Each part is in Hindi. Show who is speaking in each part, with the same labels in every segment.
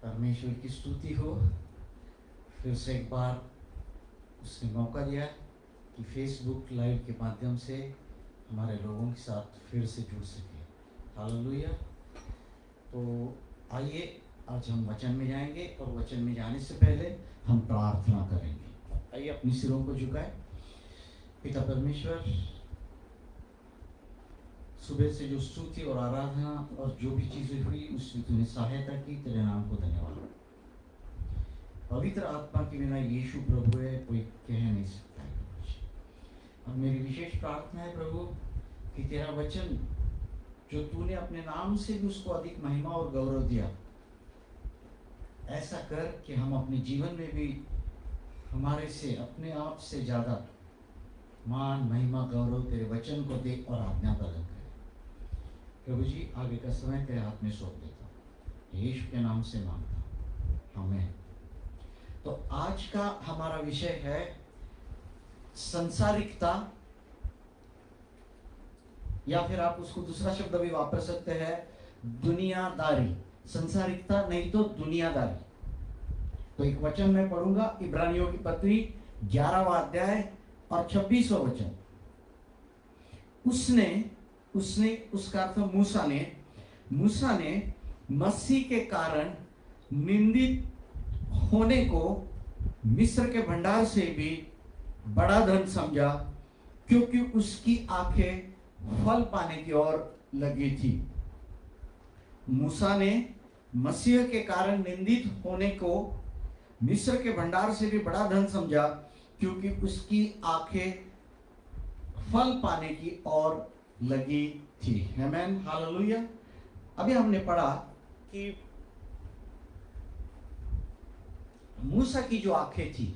Speaker 1: परमेश्वर की स्तुति हो। फिर से एक बार उसने मौका दिया कि फेसबुक लाइव के माध्यम से हमारे लोगों के साथ फिर से जुड़ सके। हालेलुया। तो आइए आज हम वचन में जाएंगे और वचन में जाने से पहले हम प्रार्थना करेंगे। आइए अपनी सिरों को झुकाएं। पिता परमेश्वर, सुबह से जो स्तुति और आराधना और जो भी चीजें हुई उसमें तूने सहायता की, तेरे नाम को धन्यवाद। पवित्र आत्मा के बिना यीशु प्रभु है कोई कह नहीं सकता है। अब मेरी विशेष प्रार्थना है प्रभु कि तेरा वचन जो तूने अपने नाम से भी उसको अधिक महिमा और गौरव दिया, ऐसा कर कि हम अपने जीवन में भी हमारे से अपने आप से ज्यादा मान महिमा गौरव तेरे वचन को दे और आज्ञा पालन करें। प्रभु जी, आगे का समय तेरे हाथ में सौंप देता हूँ, यीशु के नाम से मांगता हूँ, आमीन। तो आज का हमारा विषय है संसारिकता, या फिर आप उसको दूसरा शब्द भी वापर सकते हैं, दुनियादारी। संसारिकता नहीं तो दुनियादारी। तो एक वचन मैं पढ़ूंगा, इब्रानियों की पत्री 11वां अध्याय और 26वां वचन। उसका अर्थ मूसा ने मसीह के कारण निंदित होने को मिस्र के भंडार से भी बड़ा धन समझा, क्योंकि उसकी आंखें फल पाने की ओर लगी थी। मूसा ने मसीह के कारण निंदित होने को मिस्र के भंडार से भी बड़ा धन समझा, क्योंकि उसकी आंखें फल पाने की ओर लगी थी। आमीन, हालेलुया। अभी हमने पढ़ा कि मूसा की जो आंखें थी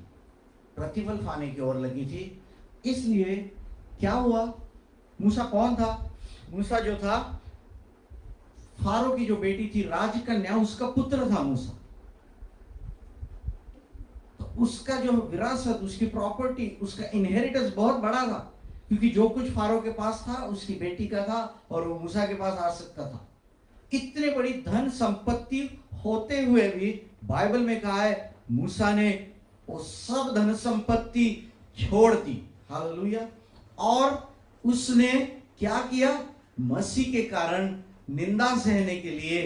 Speaker 1: प्रतिफल पाने की ओर लगी थी। इसलिए क्या हुआ? मूसा कौन था? मूसा जो था फारो की जो बेटी थी राजकन्या, उसका पुत्र था मूसा। तो उसका जो विरासत, उसकी प्रॉपर्टी, उसका इनहेरिटेंस बहुत बड़ा था, क्योंकि जो कुछ फारो के पास था उसकी बेटी का था और वो मूसा के पास आ सकता था। इतने बड़ी धन संपत्ति होते हुए भी बाइबल में कहा है मूसा ने वो सब धन संपत्ति छोड़ दी। हालेलुया। और उसने क्या किया? मसीह के कारण निंदा सहने के लिए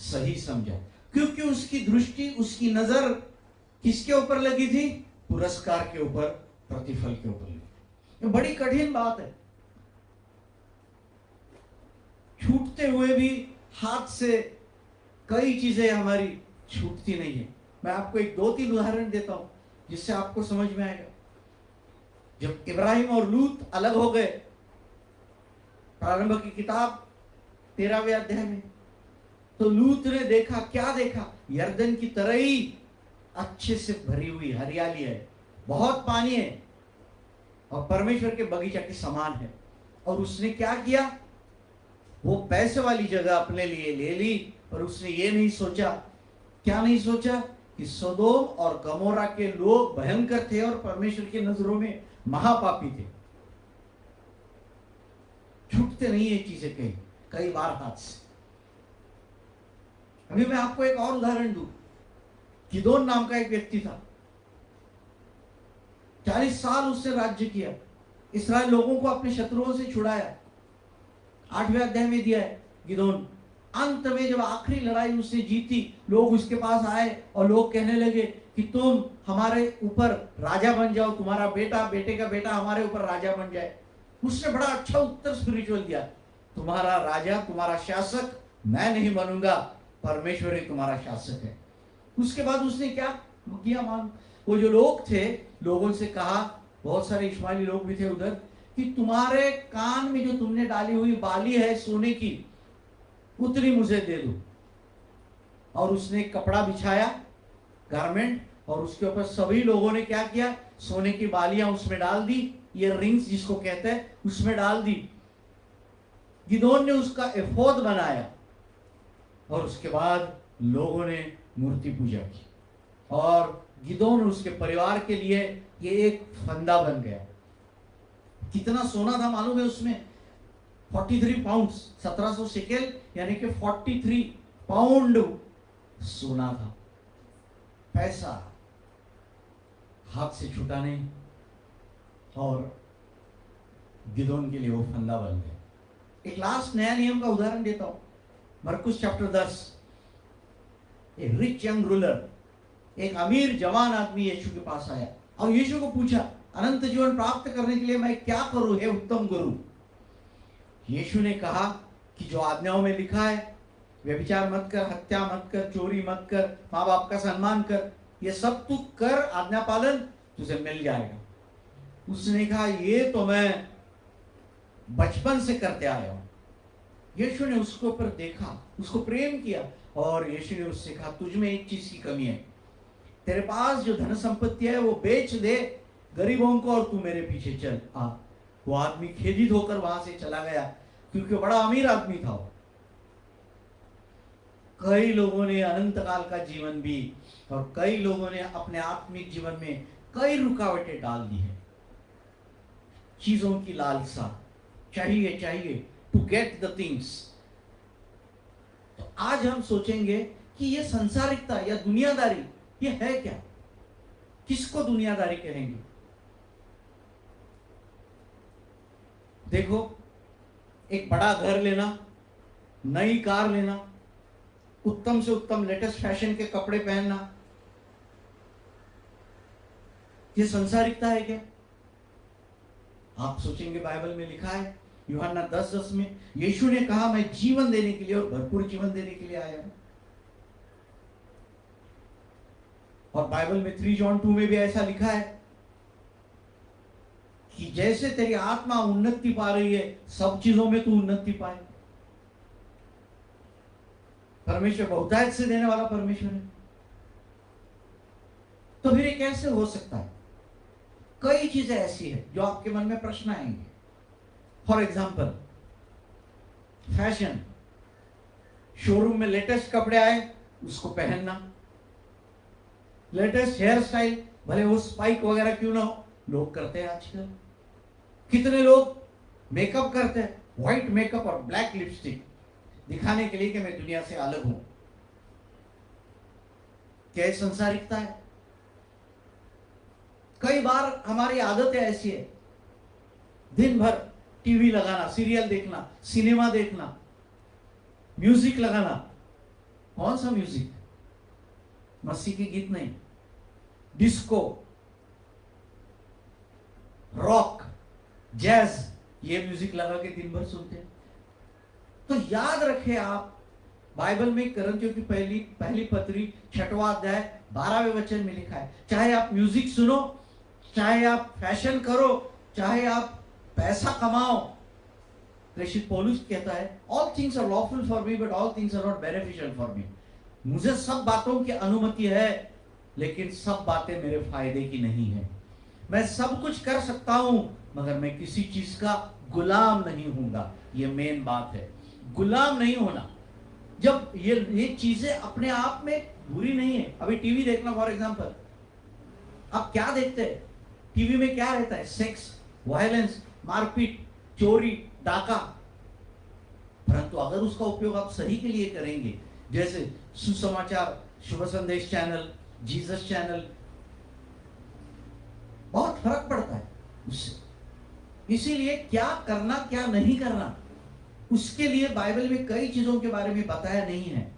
Speaker 1: सही समझा, क्योंकि उसकी दृष्टि, उसकी नजर किसके ऊपर लगी थी? पुरस्कार के ऊपर, प्रतिफल के ऊपर लगी। ये बड़ी कठिन बात है। छूटते हुए भी हाथ से कई चीजें हमारी छूटती नहीं है। मैं आपको एक 2-3 उदाहरण देता हूं जिससे आपको समझ में आएगा। जब इब्राहिम और लूत अलग हो गए, प्रारंभ की किताब 13वें अध्याय में, तो लूत ने देखा, क्या देखा? यर्दन की तराई अच्छे से भरी हुई हरियाली है, बहुत पानी है और परमेश्वर के बगीचा के समान है। और उसने क्या किया? वो पैसे वाली जगह अपने लिए ले ली, और उसने ये नहीं सोचा, क्या नहीं सोचा? कि सोदोम और गमोरा के लोग भयंकर थे और परमेश्वर की नजरों में महापापी थे। छूटते नहीं ये चीजें कई बार हाथ से। अभी मैं आपको एक और उदाहरण दूं। गिदोन नाम का एक व्यक्ति था, 40 साल उसने राज्य किया, इस्राएल लोगों को अपने शत्रुओं से छुड़ाया। 8वें अध्याय में दिया है गिदोन। अंत में जब आखिरी लड़ाई उसने जीती, लोग उसके पास आए और लोग कहने लगे कि तुम हमारे ऊपर राजा बन जाओ, तुम्हारा बेटा, बेटे का बेटा हमारे ऊपर राजा बन जाए। उसने बड़ा अच्छा उत्तर स्पिरिचुअल दिया, तुम्हारा राजा, तुम्हारा शासक मैं नहीं बनूंगा, परमेश्वर ही तुम्हारा शासक है। उसके बाद उसने क्या किया? मान वो जो लोग थे, लोगों से कहा, बहुत सारे इस्माइली लोग भी थे उधर, कि तुम्हारे कान में जो तुमने डाली हुई बाली है सोने की, उतनी मुझे दे दो। और उसने कपड़ा बिछाया, गारमेंट, और उसके ऊपर सभी लोगों ने क्या किया? सोने की बालियां उसमें डाल दी, ये रिंग्स जिसको कहते हैं, उसमें डाल दी। गिदोन ने उसका एफोद बनाया और उसके बाद लोगों ने मूर्ति पूजा की, और गिदोन और उसके परिवार के लिए ये एक फंदा बन गया। कितना सोना था मालूम है उसमें? 43 पाउंड, 1700 शेकेल, यानी कि 43 पाउंड सोना था, पैसा हाथ से छूटा नहीं, और गिदोन के लिए वो फंदा बन गया। एक लास्ट नया नियम का उदाहरण देता हूं, मरकुस चैप्टर 10। एक रिच यंग रूलर, एक अमीर जवान आदमी यीशु के पास आया और यीशु को पूछा, अनंत जीवन प्राप्त करने के लिए मैं क्या करूं हे उत्तम गुरु? यीशु ने कहा कि जो आज्ञाओं में लिखा है, व्यभिचार मत कर, हत्या मत कर, चोरी मत कर, माँ बाप का सम्मान कर, ये सब तू कर, आज्ञा पालन, तुझे मिल जाएगा। उसने कहा ये तो मैं बचपन से करते आया हूं। यीशु ने उसके ऊपर देखा, उसको प्रेम किया, और यीशु ने उससे कहा तुझ में एक चीज की कमी है, तेरे पास जो धन संपत्ति है वो बेच दे गरीबों को और तू मेरे पीछे चल आ। वो आदमी खेदित होकर वहां से चला गया, क्योंकि बड़ा अमीर आदमी था। कई लोगों ने अनंत काल का जीवन भी, और कई लोगों ने अपने आत्मिक जीवन में कई रुकावटें डाल दी है। चीजों की लालसा, चाहिए चाहिए, टू गेट द थिंग्स। तो आज हम सोचेंगे कि ये संसारिकता या दुनियादारी ये है क्या? किसको दुनियादारी कहेंगे? देखो, एक बड़ा घर लेना, नई कार लेना, उत्तम से उत्तम लेटेस्ट फैशन के कपड़े पहनना, ये संसारिकता है क्या? आप सोचेंगे बाइबल में लिखा है यूहन्ना 10:10 में, यीशु ने कहा मैं जीवन देने के लिए और भरपूर जीवन देने के लिए आया हूं। और बाइबल में 3 जॉन 2 में भी ऐसा लिखा है कि जैसे तेरी आत्मा उन्नति पा रही है, सब चीजों में तू उन्नति पाए। परमेश्वर बहुतायत से देने वाला परमेश्वर है। तो फिर ये कैसे हो सकता है? कई चीजें ऐसी है जो आपके मन में प्रश्न आएंगे। फॉर एग्जाम्पल, फैशन, शोरूम में लेटेस्ट कपड़े आए उसको पहनना, लेटेस्ट हेयर स्टाइल, भले वो स्पाइक वगैरह क्यों ना हो, लोग करते हैं आजकल। कितने लोग मेकअप करते हैं, व्हाइट मेकअप और ब्लैक लिपस्टिक, दिखाने के लिए कि मैं दुनिया से अलग हूं। क्या संसारिकता है? कई बार हमारी आदतें ऐसी है, दिन भर टीवी लगाना, सीरियल देखना, सिनेमा देखना, म्यूजिक लगाना। कौन सा म्यूजिक? मसीह के गीत नहीं, डिस्को, रॉक, जैज, ये म्यूजिक लगा के दिन भर सुनते हैं। तो याद रखें आप, बाइबल में करंथियों की पहली पत्री 6वां अध्याय 12वें वचन में लिखा है, चाहे आप म्यूजिक सुनो, चाहे आप फैशन करो, चाहे आप पैसा कमाओ, प्रेषित पौलुस कहता है all things are lawful for me but all things are not beneficial for me. मुझे सब बातों की अनुमति है, लेकिन सब बातें मेरे फायदे की नहीं है। मैं सब कुछ कर सकता हूं, मगर मैं किसी चीज का गुलाम नहीं हूंगा। ये मेन बात है, गुलाम नहीं होना। जब ये चीजें अपने आप में बुरी नहीं है। अभी टीवी देखना फॉर एग्जांपल, आप क्या देखते हैं? टीवी में क्या रहता है? सेक्स, वायलेंस, मारपीट, चोरी, डाका। परंतु अगर उसका उपयोग आप सही के लिए करेंगे, जैसे सुसमाचार, शुभ संदेश चैनल, जीसस चैनल, बहुत फर्क पड़ता है उससे। इसीलिए क्या करना क्या नहीं करना, उसके लिए बाइबल में कई चीजों के बारे में बताया नहीं है।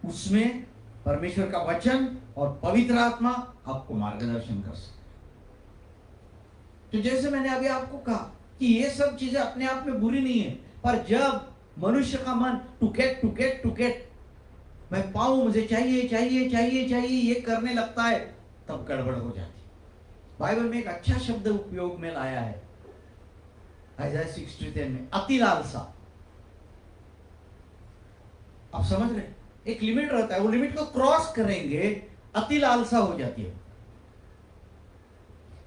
Speaker 1: उसमें परमेश्वर का वचन और पवित्र आत्मा आपको मार्गदर्शन कर सकते। तो जैसे मैंने अभी आपको कहा कि ये सब चीजें अपने आप में बुरी नहीं है, पर जब मनुष्य का मन टू गेट, मैं पाऊं, मुझे चाहिए चाहिए चाहिए चाहिए, ये करने लगता है, तब गड़बड़ हो जाती है। बाइबल में एक अच्छा शब्द उपयोग में लाया है आइज़ाया 63 में, अति लालसा। आप समझ रहे? एक लिमिट रहता है, वो लिमिट को क्रॉस करेंगे, अति लालसा हो जाती है,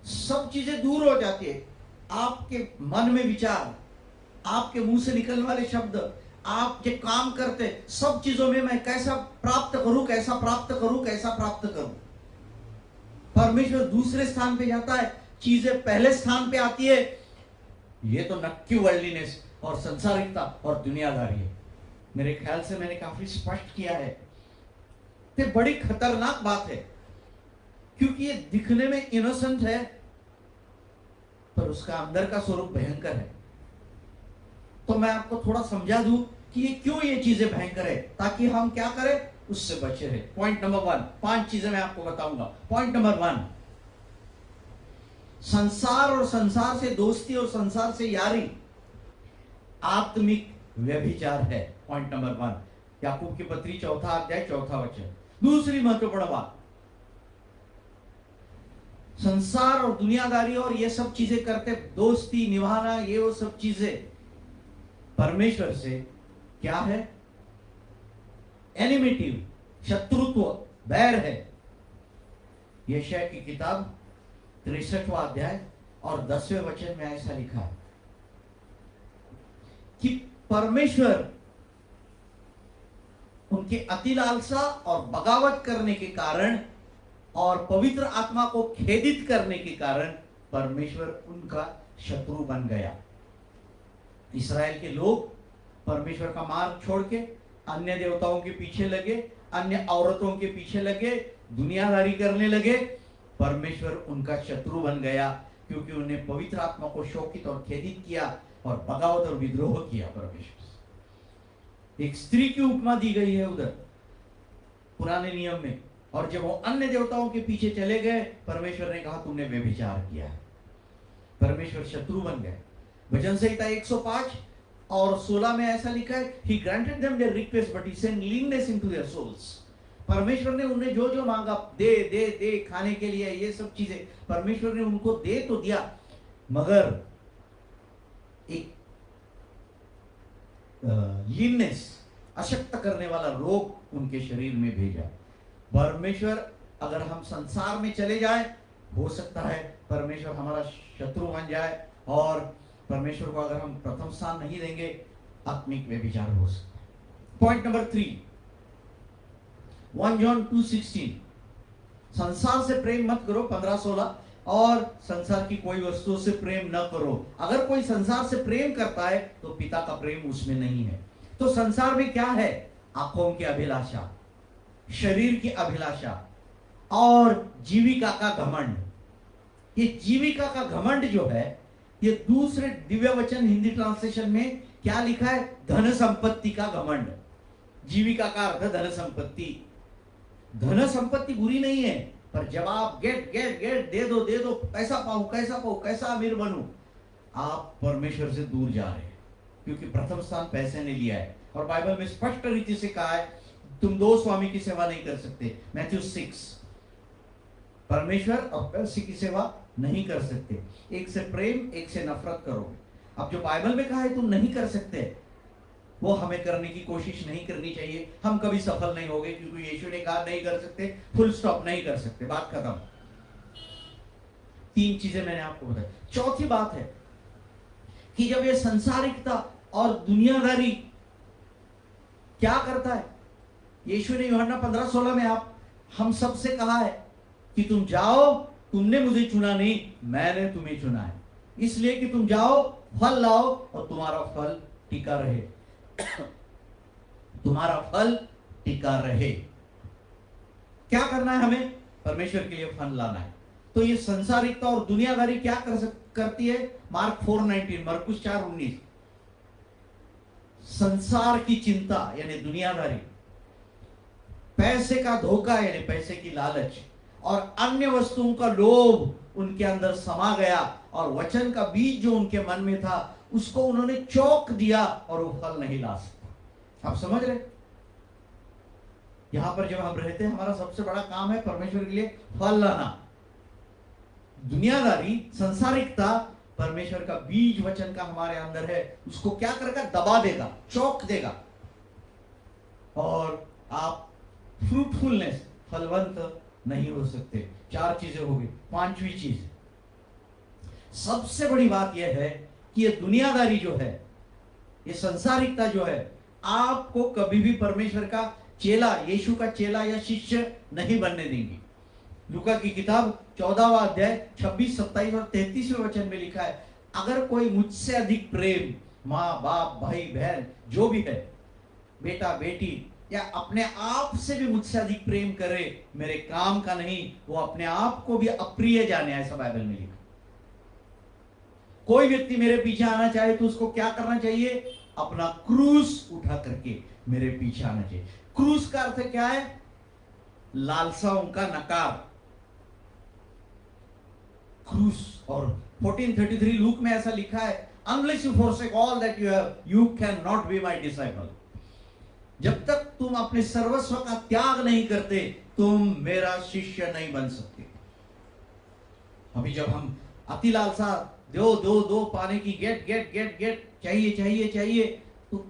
Speaker 1: सब चीजें दूर हो जाती है। आपके मन में विचार, आपके मुंह से निकलने वाले शब्द, आप जो काम करते, सब चीजों में मैं कैसा प्राप्त करूं, कैसा प्राप्त करूं, कैसा प्राप्त करूं। परमेश्वर दूसरे स्थान पे जाता है, चीजें पहले स्थान पे आती है। ये तो नक्की वर्ल्डलीनेस और संसारिकता और दुनियादारी है। मेरे ख्याल से मैंने काफी स्पष्ट किया है। ते बड़ी खतरनाक बात है, क्योंकि ये दिखने में इनोसेंट है पर उसका अंदर का स्वरूप भयंकर है। तो मैं आपको थोड़ा समझा दूं कि ये क्यों ये चीजें भयंकर है, ताकि हम क्या करें, उससे बचे रहे। पॉइंट नंबर 1, 5 चीजें मैं आपको बताऊंगा। पॉइंट नंबर 1, संसार और संसार से दोस्ती और संसार से यारी आत्मिक व्यभिचार है। पॉइंट नंबर 1, याकूब की पत्री 4 अध्याय 4 वचन। दूसरी महत्वपूर्ण बात, संसार और दुनियादारी और ये सब चीजें करते, दोस्ती निभाना, ये वो सब चीजें परमेश्वर से क्या है, एनिमिटी, शत्रुत्व, बैर है। यशायाह की किताब 63वां अध्याय और 10वें वचन में ऐसा लिखा है कि परमेश्वर उनके अति लालसा और बगावत करने के कारण और पवित्र आत्मा को खेदित करने के कारण परमेश्वर उनका शत्रु बन गया। इस्राएल के लोग परमेश्वर का मार्ग छोड़ के अन्य देवताओं के पीछे लगे, अन्य औरतों के पीछे लगे, दुनियादारी करने लगे। परमेश्वर उनका शत्रु बन गया, क्योंकि उन्हें पवित्र आत्मा को शोकित और खेदित किया और बगावत और विद्रोह किया परमेश्वर से। एक स्त्री की उपमा दी गई है उधर पुराने नियम में, और जब वो अन्य देवताओं के पीछे चले गए, परमेश्वर ने कहा तुमने व्यभिचार किया है। परमेश्वर शत्रु बन गए। भजन संहिता 105 और 16 में ऐसा लिखा है, He granted them their request, but He sent leanness into their souls। परमेश्वर ने उन्हें जो जो मांगा, दे दे दे, खाने के लिए ये सब चीजें परमेश्वर ने उनको दे तो दिया, मगर एक लीननेस, अशक्त करने वाला रोग उनके शरीर में भेजा। परमेश्वर, अगर हम संसार में चले जाए, हो सकता है परमेश्वर हमारा शत्रु बन जाए, और परमेश्वर को अगर हम प्रथम स्थान नहीं देंगे, आत्मिक व्यभिचार हो सकता है। पॉइंट नंबर 3, 1 जॉन 2:16, संसार से प्रेम मत करो 15-16, और संसार की कोई वस्तुओं से प्रेम न करो। अगर कोई संसार से प्रेम करता है तो पिता का प्रेम उसमें नहीं है। तो संसार में क्या है, आंखों की अभिलाषा, शरीर की अभिलाषा और जीविका का घमंड। ये जीविका का घमंड जो है, ये दूसरे दिव्य वचन हिंदी ट्रांसलेशन में क्या लिखा है, धन संपत्ति का घमंड। जीविका का अर्थ धन संपत्ति। धन संपत्ति बुरी नहीं है, पर जब आप गेट गेट गेट दे दो, पैसा पाऊं, कैसा अमीर बनूं, आप परमेश्वर से दूर जा रहे हैं, क्योंकि प्रथम स्थान पैसे ने लिया है। और बाइबल में स्पष्ट रीति से कहा है, तुम दो स्वामी की सेवा नहीं कर सकते। मैथ्यू 6, परमेश्वर और पैसे की सेवा नहीं कर सकते। एक से प्रेम, एक से नफरत करोगे। अब जो बाइबल में कहा है तुम नहीं कर सकते, वो हमें करने की कोशिश नहीं करनी चाहिए। हम कभी सफल नहीं होंगे, क्योंकि यीशु ने कहा नहीं कर सकते, फुल स्टॉप, नहीं कर सकते, बात खत्म। 3 चीजें मैंने आपको बताई। चौथी बात है कि जब ये संसारिकता और दुनियादारी क्या करता है, यीशु ने यूहन्ना 15:16 में हम सबसे कहा है कि तुम जाओ, तुमने मुझे चुना नहीं, मैंने तुम्हें चुना है, इसलिए कि तुम जाओ, फल लाओ और तुम्हारा फल टिका रहे। तुम्हारा फल टिका रहे। क्या करना है हमें, परमेश्वर के लिए फल लाना है। तो ये संसारिकता और दुनियादारी क्या करती है, मार्क 4:19, मरकुस 4:19, संसार की चिंता यानी दुनियादारी, पैसे का धोखा यानी पैसे की लालच, और अन्य वस्तुओं का लोभ उनके अंदर समा गया, और वचन का बीज जो उनके मन में था उसको उन्होंने चौक दिया और वो फल नहीं ला सकता। आप समझ रहे, यहां पर जब हम रहते हैं, हमारा सबसे बड़ा काम है परमेश्वर के लिए फल लाना। दुनियादारी, संसारिकता, परमेश्वर का बीज वचन का हमारे अंदर है, उसको क्या करेगा, दबा देगा, चौक देगा, और आप फ्रूटफुलनेस, फलवंत नहीं हो सकते। 4 चीजें हो गई। 5वीं चीज, सबसे बड़ी बात यह है कि ये दुनियादारी जो है, ये संसारिकता जो है, आपको कभी भी परमेश्वर का चेला, यीशु का चेला या शिष्य नहीं बनने देंगी। लूका की किताब 14वां अध्याय 26, 27 और 33वें वचन में लिखा है, अगर कोई मुझसे अधिक प्रेम, माँ बाप, भाई बहन, जो भी है, बेटा बेटी क्या अपने आप से भी मुझसे अधिक प्रेम करे, मेरे काम का नहीं, वो अपने आप को भी अप्रिय जाने, ऐसा बाइबल में लिखा। कोई व्यक्ति मेरे पीछे आना चाहे तो उसको क्या करना चाहिए? अपना क्रूस उठा करके मेरे पीछे आना चाहिए। क्रूस का अर्थ क्या है? लालसाओं का नकार, क्रूस। और 14:33 लूक में ऐसा लिखा है, unless you forsake all that you have, you cannot be my disciple। जब तक तुम अपने सर्वस्व का त्याग नहीं करते, तुम मेरा शिष्य नहीं बन सकते। अभी जब हम अति लालसा, दो दो दो पाने की, गेट गेट गेट गेट, चाहिए चाहिए चाहिए, तो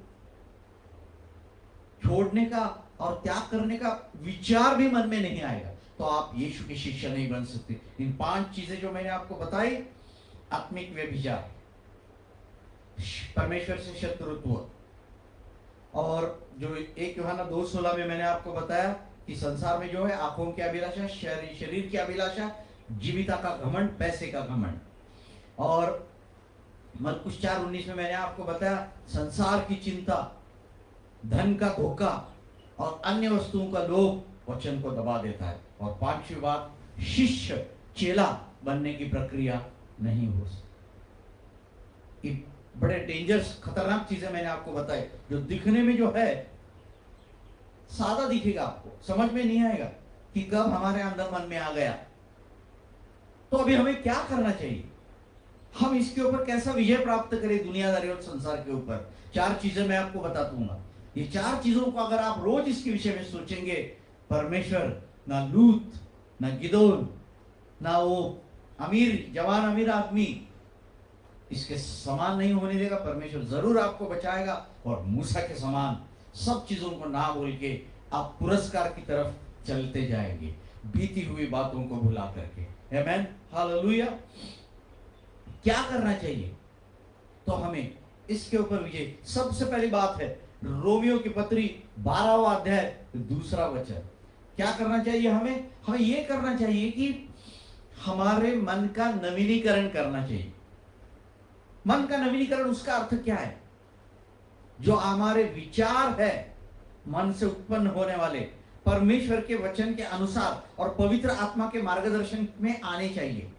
Speaker 1: छोड़ने का और त्याग करने का विचार भी मन में नहीं आएगा, तो आप यीशु के शिष्य नहीं बन सकते। इन 5 चीजें जो मैंने आपको बताई, आत्मिक व्यभिचार, परमेश्वर से शत्रुत्व, और जो 1 यूहन्ना 2:16 में मैंने आपको बताया कि संसार में जो है आंखों की अभिलाषा, शरीर की अभिलाषा, जीविता का घमंड, पैसे का घमंड। और मरकुस 4:19 में मैंने आपको बताया संसार की चिंता, धन का धोखा और अन्य वस्तुओं का लोभ वचन को दबा देता है। और 5वीं बात, शिष्य चेला बनने की प्रक्रिया नहीं हो सकती। बड़े डेंजरस, खतरनाक चीजें मैंने आपको बताई, जो दिखने में जो है सादा दिखेगा, आपको समझ में नहीं आएगा कि कब हमारे अंदर मन में आ गया। तो अभी हमें क्या करना चाहिए? हम इसके ऊपर कैसा विजय प्राप्त करें दुनियादारी और संसार के ऊपर? 4 चीजें मैं आपको बता दूंगा। ये 4 चीजों को अगर आप रोज इसके विषय में सोचेंगे, परमेश्वर ना लूत, ना गिदोन, ना वो अमीर, जवान अमीर आदमी इसके समान नहीं होने देगा। परमेश्वर जरूर आपको बचाएगा, और मूसा के समान सब चीजों को ना भूल के आप पुरस्कार की तरफ चलते जाएंगे, बीती हुई बातों को भुला करके। आमेन, हालेलुया। क्या करना चाहिए? तो हमें इसके ऊपर विजय, सबसे पहली बात है रोमियो की पत्री 12वां अध्याय 2 वचन। क्या करना चाहिए हमें? हमें यह करना चाहिए कि हमारे मन का नवीनीकरण करना चाहिए। मन का नवीनीकरण, उसका अर्थ क्या है? जो हमारे विचार है मन से उत्पन्न होने वाले, परमेश्वर के वचन के अनुसार और पवित्र आत्मा के मार्गदर्शन में आने चाहिए।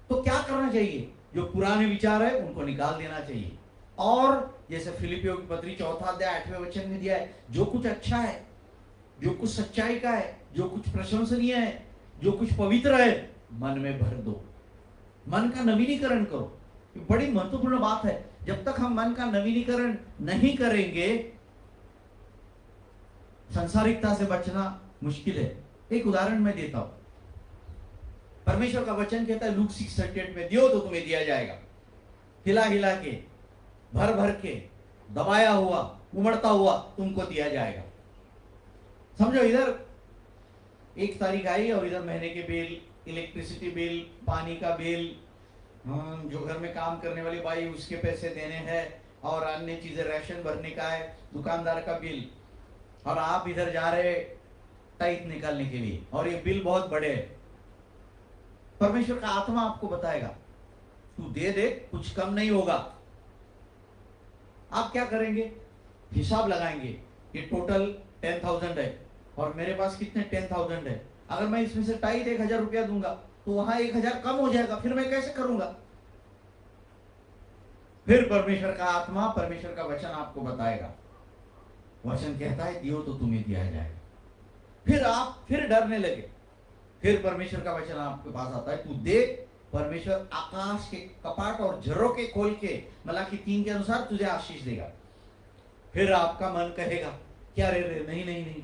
Speaker 1: तो क्या करना चाहिए? जो पुराने विचार है उनको निकाल देना चाहिए। और जैसे फिलिपियों की पत्री 4 अध्याय 8वें वचन में दिया है, जो कुछ अच्छा है, जो कुछ सच्चाई का है, जो कुछ प्रशंसनीय है, जो कुछ पवित्र है, मन में भर दो। मन का नवीनीकरण करो। ये बड़ी महत्वपूर्ण बात है। जब तक हम मन का नवीनीकरण नहीं करेंगे, सांसारिकता से बचना मुश्किल है। एक उदाहरण मैं देता हूं। परमेश्वर का वचन कहता है लूक 6:38 में, दियो तो तुम्हें दिया जाएगा, हिला हिला के, भर भर के, दबाया हुआ, उमड़ता हुआ तुमको दिया जाएगा। समझो, इधर 1 तारीख आई और इधर महीने के बिल, इलेक्ट्रिसिटी बिल, पानी का बिल, जो घर में काम करने वाली बाई उसके पैसे देने हैं, और अन्य चीजें, राशन भरने का है, दुकानदार का बिल, और आप इधर जा रहे टाइट निकालने के लिए, और ये बिल बहुत बड़े हैं। परमेश्वर का आत्मा आपको बताएगा तू दे दे, कुछ कम नहीं होगा। आप क्या करेंगे? हिसाब लगाएंगे, ये टोटल 10,000 है और मेरे पास कितने 10,000 है। अगर मैं इसमें से टाइट 1,000 रुपया दूंगा तो वहां 1,000 कम हो जाएगा, फिर मैं कैसे करूंगा? फिर परमेश्वर का आत्मा, परमेश्वर का वचन आपको बताएगा। वचन कहता है दियो तो तुम्हें दिया जाएगा। फिर आप फिर डरने लगे। फिर परमेश्वर का वचन आपके पास आता है, तू देख, परमेश्वर आकाश के कपाट और झरोखे खोल के मलाकी 3 के अनुसार तुझे आशीष देगा। फिर आपका मन कहेगा क्या, रे रे नहीं नहीं नहीं,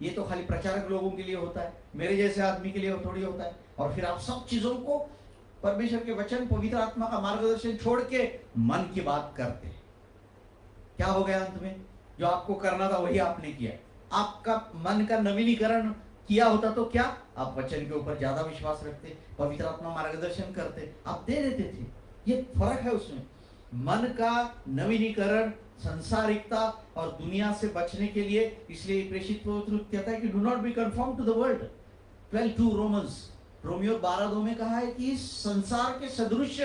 Speaker 1: ये तो खाली प्रचारक लोगों के लिए होता है, मेरे जैसे आदमी के लिए थोड़ी होता है। और फिर आप सब चीजों को परमेश्वर के वचन, पवित्र आत्मा का मार्गदर्शन छोड़ के मन की बात करते हैं। क्या हो गया अंत में? जो आपको करना था वही आपने किया। आपका मन का नवीनीकरण किया होता तो क्या, आप वचन के ऊपर ज्यादा विश्वास रखते, पवित्र आत्मा मार्गदर्शन करते, आप दे देते थे। ये फर्क है उसमें। मन का नवीनीकरण संसारिकता और दुनिया से बचने के लिए, इसलिए प्रेषित पवित्र कहता है कि do not be conform to the world. 12:2 Romans, रोमियो 12:2 में कहा है कि इस संसार के सदृश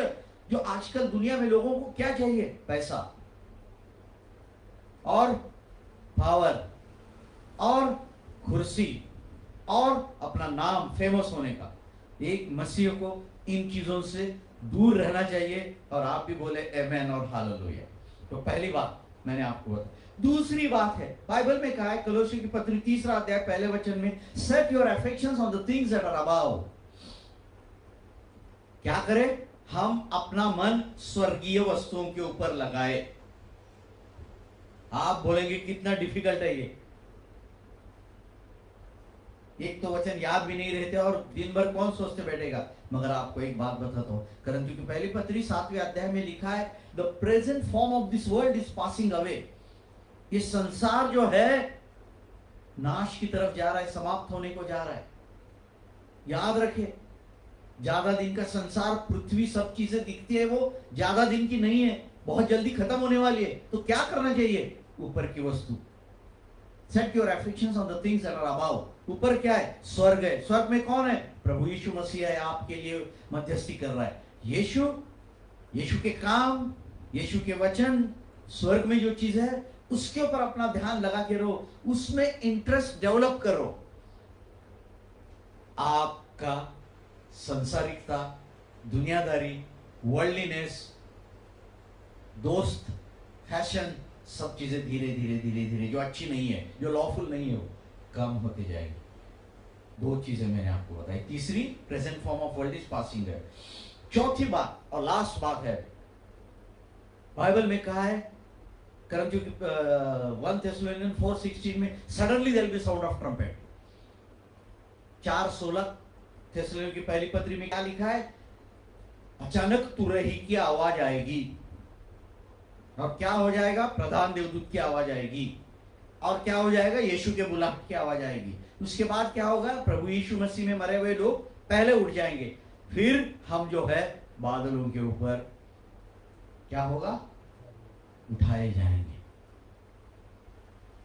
Speaker 1: जो आजकल दुनिया में लोगों को क्या चाहिए, पैसा और पावर और कुर्सी और अपना नाम फेमस होने का। एक मसीह को इन चीजों से दूर रहना चाहिए। और आप भी बोले आमेन और हालेलुया। तो पहली बात मैंने आपको बताया। दूसरी बात है, बाइबल में कहा है कलोसी की पत्री 3 अध्याय पहले वचन में, set your affections on the things that are above. क्या करें? हम अपना मन स्वर्गीय वस्तुओं के ऊपर लगाए। आप बोलेंगे कितना डिफिकल्ट है ये, एक तो वचन याद भी नहीं रहते और दिन भर कौन सोचते बैठेगा। मगर आपको एक बात बताता हूं, करंतियों की पहली पत्री 7वें अध्याय में लिखा है, the present form of this world is passing away. ये संसार जो है नाश की तरफ जा रहा है, समाप्त होने को जा रहा है। याद रखे, ज्यादा दिन का संसार, पृथ्वी, सब चीजें दिखती है वो ज्यादा दिन की नहीं है, बहुत जल्दी खत्म होने वाली है। तो क्या करना चाहिए? ऊपर की वस्तु। Set your affections on the things that are above. ऊपर क्या है? स्वर्ग है। स्वर्ग में कौन है? प्रभु यीशु मसीह है, आपके लिए मध्यस्थी कर रहा है। यीशु के काम, यीशु के वचन, स्वर्ग में जो चीज है उसके ऊपर अपना ध्यान लगा के रहो, उसमें इंटरेस्ट डेवलप करो। आपका संसारिकता, दुनियादारी, वर्ल्डलीनेस, दोस्त, फैशन, सब चीजें धीरे धीरे धीरे धीरे जो अच्छी नहीं है, जो लॉफुल नहीं है, वो कम होते जाएगी। दो चीजें मैंने आपको बताई। तीसरी, present form of world is passing है। चौथी बात और लास्ट बात है, बाइबल में कहा है करंतियों की 1 Thessalonians 4:16 में, suddenly there will be sound of trumpet. 4:16 थिस्सलुनीकियों की पहली पत्री में क्या लिखा है? अचानक तुरही की आवाज आएगी। और क्या हो जाएगा? प्रधान देवदूत की आवाज आएगी। और क्या हो जाएगा? यीशु के बुलाहट की आवाज आएगी। उसके बाद क्या होगा? प्रभु यीशु मसीह में मरे हुए लोग पहले उठ जाएंगे, फिर हम जो है बादलों के ऊपर क्या होगा? उठाए जाएंगे।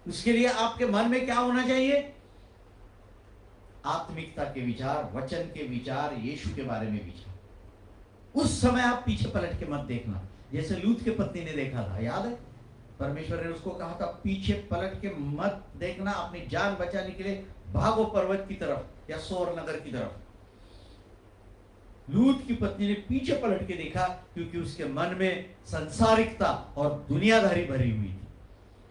Speaker 1: उसके लिए आपके मन में क्या होना चाहिए? आत्मिकता के विचार, वचन के विचार, यीशु के बारे में विचार। उस समय आप पीछे पलट के मत देखना, जैसे लूत के पत्नी ने देखा था। याद है, परमेश्वर ने उसको कहा था पीछे पलट के मत देखना, अपनी जान बचाने के लिए भागो पर्वत की तरफ या सोर नगर की तरफ। लूत की पत्नी ने पीछे पलट के देखा क्योंकि उसके मन में संसारिकता और दुनियादारी भरी हुई थी।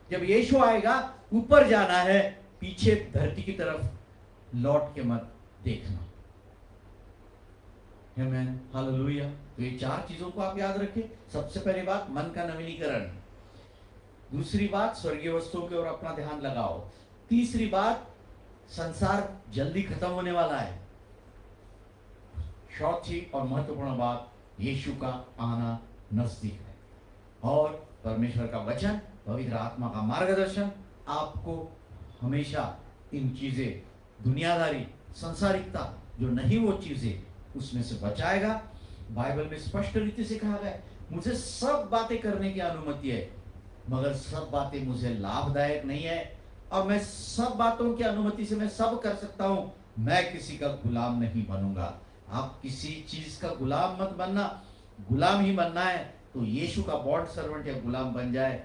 Speaker 1: जब यीशु आएगा, ऊपर जाना है, पीछे धरती की तरफ लौट के मत देखना। आमेन, हालेलुया। तो ये 4 चीजों को आप याद रखें। सबसे पहली बात, मन का नवीनीकरण। दूसरी बात, स्वर्गीय वस्तुओं की ओर अपना ध्यान लगाओ। तीसरी बात, संसार जल्दी खत्म होने वाला है। चौथी और महत्वपूर्ण बात, यीशु का आना नजदीक है। और परमेश्वर का वचन, पवित्र आत्मा का मार्गदर्शन आपको हमेशा इन चीजें, दुनियादारी, संसारिकता जो नहीं वो चीजें, उसमें से बचाएगा। बाइबल में स्पष्ट रीति से कहा गया है, मुझे सब बातें करने की अनुमति है, मगर सब बातें मुझे लाभदायक नहीं है। और मैं सब बातों की अनुमति से मैं सब कर सकता हूं, मैं किसी का गुलाम नहीं बनूंगा। आप किसी चीज का गुलाम मत बनना। गुलाम ही बनना है तो यीशु का बॉन्ड सर्वेंट या गुलाम बन जाए,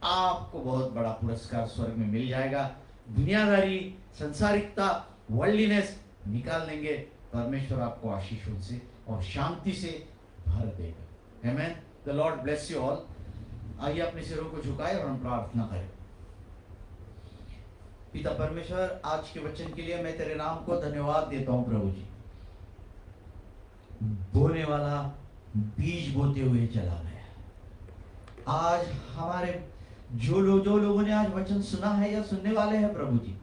Speaker 1: आपको बहुत बड़ा पुरस्कार स्वर्ग में मिल जाएगा। दुनियादारी, संसारिकता, वर्ल्डलीनेस निकाल देंगे, परमेश्वर आपको आशीषों से और शांति से भर देगा। Amen. The Lord bless you all. आइए अपने सिरों को झुकाए और हम प्रार्थना करें। पिता परमेश्वर, आज के वचन के लिए मैं तेरे नाम को धन्यवाद देता हूं प्रभु जी। बोने वाला बीज बोते हुए चला गया। आज हमारे जो लोगों ने आज वचन सुना है या सुनने वाले हैं प्रभु जी,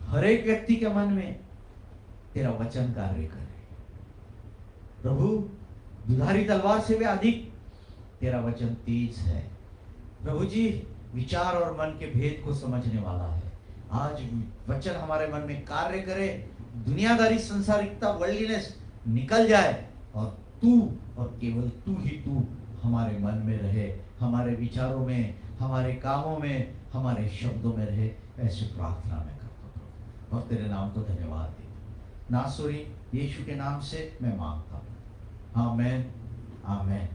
Speaker 1: हर एक व्यक्ति के मन में तेरा वचन कार्य करे प्रभु। दुधारी तलवार से भी अधिक तेरा वचन तेज है प्रभु जी, विचार और मन के भेद को समझने वाला है। आज वचन हमारे मन में कार्य करे, दुनियादारी, संसारिकता, वर्ल्डलीनेस निकल जाए और तू और केवल तू ही तू हमारे मन में रहे, हमारे विचारों में, हमारे कामों में, हमारे शब्दों में रहे। ऐसी प्रार्थना मैं करता हूँ और तेरे नाम को धन्यवाद दे। नासरी यीशु के नाम से मैं मांगता हूँ। आमेन, आमेन।